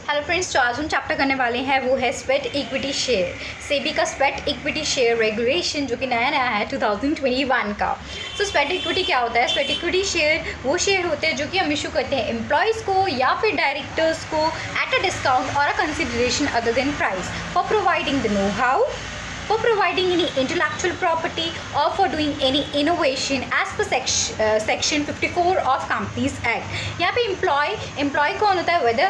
Hello friends, जो आज हम चैप्टर करने वाले हैं वो है स्वेट इक्विटी शेयर। सेबी का स्वेट इक्विटी शेयर रेगुलेशन जो कि नया है 2021 का। सो स्वेट इक्विटी क्या होता है? स्वेट इक्विटी शेयर वो शेयर होते हैं जो कि हम इशू करते हैं एम्प्लॉयज़ को या फिर डायरेक्टर्स को एट अ डिस्काउंट और a consideration other than price for providing the know how, for providing any intellectual property or for doing any innovation as per section 54 of Companies Act। यहाँ पे employ कौन होता है?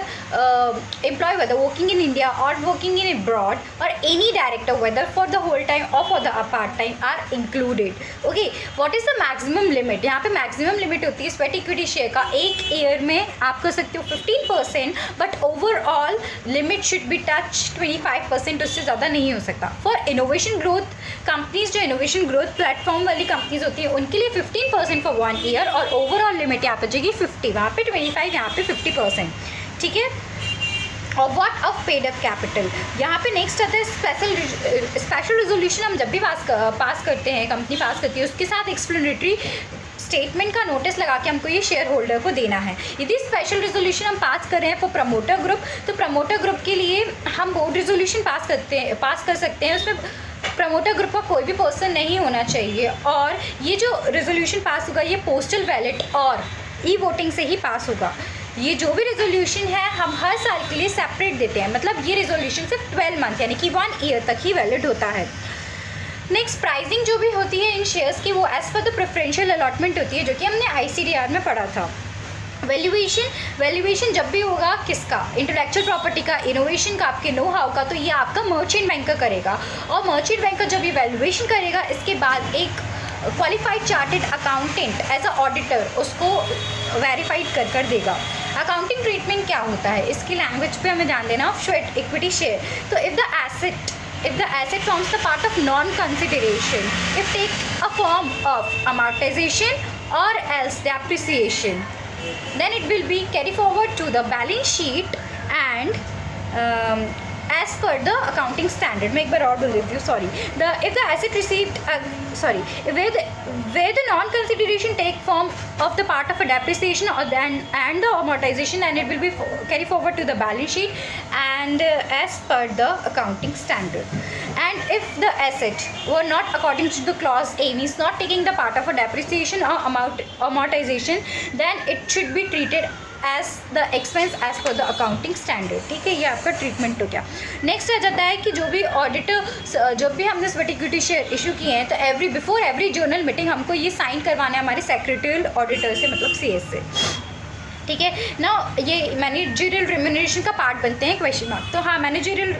Employee whether working in India और working in abroad और any director whether for the whole time और for the part time are included. Okay, what is the maximum limit? यहाँ पे मैक्सिमम लिमिट होती है स्वेट इक्विटी शेयर का, एक year में आप कर सकते हो 15%, but overall limit should be touch 25%, उससे ज़्यादा नहीं हो सकता। फॉर इनोवेशन ग्रोथ कंपनीज, जो इनोवेशन ग्रोथ प्लेटफॉर्म वाली कंपनीज होती है उनके लिए 15% फॉर 1 ईयर और ओवरऑल लिमिट यहाँ पे जाएगी 50, वहाँ पे 25, यहाँ पे 50%। ठीक है। और what of paid up capital, यहाँ पे नेक्स्ट आता है स्पेशल रेजोल्यूशन। हम जब भी पास करते हैं, कंपनी पास करती है, उसके साथ एक्सप्लेनेटरी स्टेटमेंट का नोटिस लगा के हमको ये शेयर होल्डर को देना है। यदि स्पेशल रेजोल्यूशन हम पास कर रहे हैं फॉर प्रमोटर ग्रुप, तो प्रमोटर ग्रुप के लिए हम बोर्ड रेजोल्यूशन पास कर सकते हैं। उसमें प्रमोटर ग्रुप का कोई भी पर्सन नहीं होना चाहिए और ये जो रेजोल्यूशन पास होगा ये पोस्टल बैलेट और ई वोटिंग से ही पास होगा। ये जो भी रेजोल्यूशन है हम हर साल के लिए सेपरेट देते हैं, मतलब ये रेजोल्यूशन सिर्फ 12 मंथ यानी कि 1 ईयर तक ही वैलिड होता है। नेक्स्ट, प्राइसिंग जो भी होती है इन शेयर्स की वो as per the preferential allotment होती है, जो कि हमने ICDR में पढ़ा था। वैल्यूएशन जब भी होगा किसका? इंटेलेक्चुअल प्रॉपर्टी का, इनोवेशन का, आपके नो हाउ का, तो ये आपका मर्चेंट बैंकर करेगा। और मर्चेंट बैंकर जब ये वैल्यूएशन करेगा, इसके बाद एक qualified chartered accountant as a auditor उसको वेरीफाइड कर देगा। अकाउंटिंग ट्रीटमेंट क्या होता है इसकी लैंग्वेज पे हमें ध्यान देना। स्वेट इक्विटी शेयर, तो if the asset forms the part of non-consideration, if take a form of amortization or else depreciation, then it will be carry forward to the balance sheet and as per the accounting standard। मैं एक बार और बोल देती हूँ, sorry. if the asset received where the non-consideration take form of the part of a depreciation or and the amortization, and it will be carry forward to the balance sheet and as per the accounting standard। And if the asset were not according to the clause A, means not taking the part of a depreciation or amortization, then it should be treated as the expense as per the accounting standard. ठीक है, ये आपका treatment हो गया। Next आ जाता है कि जो भी ऑडिटर, जब भी हमने स्वेट इक्विटी शेयर इशू किए हैं, तो बिफोर एवरी जर्नल मीटिंग हमको ये साइन करवाना है हमारे सेक्रेटरियल ऑडिटर से, मतलब CS से। ठीक है ना, ये मैनेजरियल रेम्यूनरेशन का पार्ट बनते हैं क्वेश्चन मार्क। तो हाँ, मैनेजरियल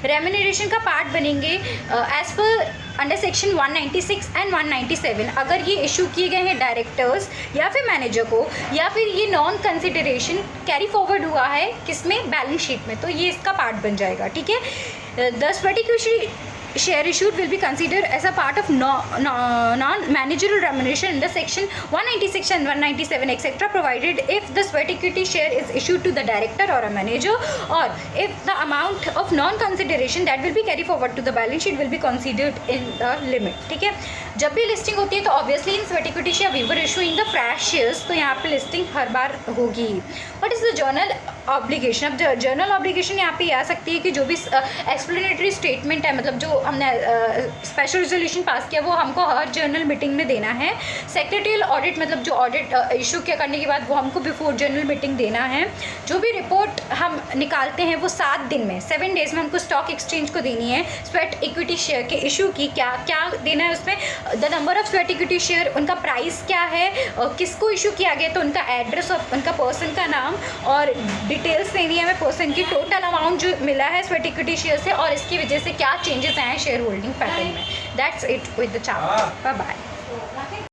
रेम्यूनरेशन का पार्ट बनेंगे as per under section 196 and 197। अगर ये इशू किए गए हैं डायरेक्टर्स या फिर मैनेजर को, या फिर ये नॉन कंसिडरेशन कैरी फॉरवर्ड हुआ है किसमें? बैलेंस शीट में, तो ये इसका पार्ट बन जाएगा। ठीक है। The sweat equity share issued will be considered as a part of non-managerial remuneration under section 196 and 197 etc, provided if the sweat equity share is issued to the director or a manager, or if the amount of non-consideration that will be carried forward to the balance sheet will be considered in the limit। ठीक है। जब भी listing होती है तो obviously in sweat equity share we were issuing the fresh shares, तो यहाँ पे लिस्टिंग हर बार होगी। What is the general obligation? अब जर्नल ऑब्लिगेशन यहाँ पे आ सकती है कि जो भी एक्सप्लेनेटरी स्टेटमेंट है, मतलब जो हमने स्पेशल रेजोल्यूशन पास किया वो हमको हर जर्नल मीटिंग में देना है। सेक्रेटरियल ऑडिट, मतलब जो ऑडिट इशू किया करने के बाद वो हमको बिफोर जर्नल मीटिंग देना है। जो भी रिपोर्ट हम निकालते हैं वो 7 दिन में, 7 डेज़ में हमको स्टॉक एक्सचेंज को देनी है। स्वेट इक्विटी शेयर के इशू की क्या देना है उसमें? The number of sweat equity share, उनका प्राइस क्या है, किसको इशू किया गया, तो उनका एड्रेस और उनका पर्सन का नाम और डिटेल्स देनी है हमें पर्सन की, टोटल अमाउंट जो मिला है स्वेट इक्विटी शेयर से और इसकी वजह से क्या चेंजेस आए हैं शेयर होल्डिंग पैटर्न में। That's it with the chapter. Bye bye.